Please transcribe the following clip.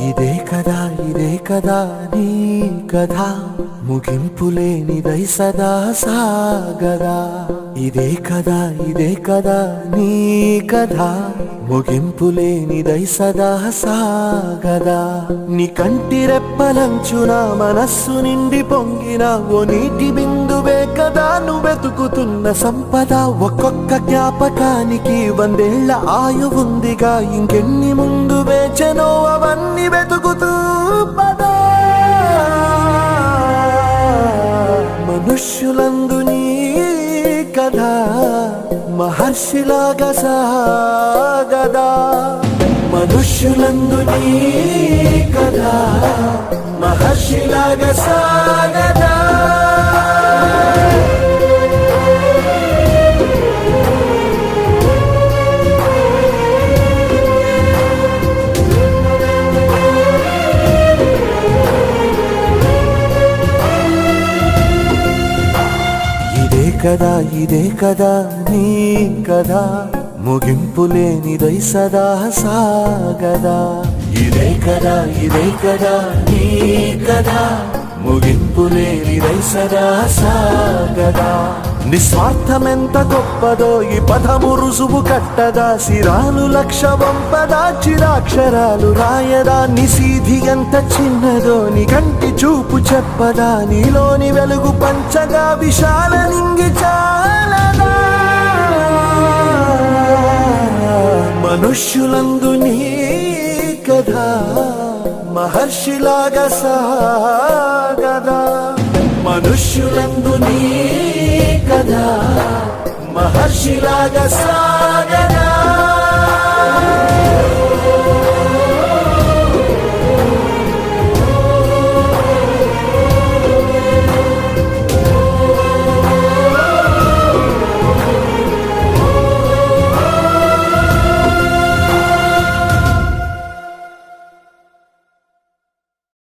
ఇదే కదా నీ కథ ముగింపులేనిదై సదా సాగదా. ఇదే కదా నీ కథ ముగింపులేనిదై సదా సాగదా. నీ కంటి రెప్పలంచున మనస్సు నిండి పొంగిన ఓ నీటి బిందువే కదా నువ్వెతుకుతున్న సంపద. ఒక్కొక్క జ్ఞాపకానికి 100 ఏళ్ల ఆయువుందిగా, ఇంకెన్ని ముందు వేచనో అవన్నీ వెతుకుతూ పదా. మనుష్యులందు నీ కథ మహర్షిలాగా సాగదా. మనుష్యులందు నీ కథ మహర్షిలాగా సాగదా. ఇదే కదా నీ కథ ముగింపులేనిదై సదా సాగదా. ఇదే కదా నీ కథ ముగింపులేనిదై సదా సాగదా. నిస్వార్థమెంత గొప్పదో ఈ పదము రుజువు కట్టదా. శిరాలు 1,00,000 వంపదా, చిరాక్షరాలు రాయదా. నిశీధి ఎంత చిన్నదో నీ కంటి చూపు చెప్పదా. నీలోని వెలుగు పంచగా విశాల నింగి చాలదా. మనుష్యులందు నీ కథ మహర్షిలాగా సాగదా. మనుష్యులందు నీ కథ మహర్షిలాగా సాగదా.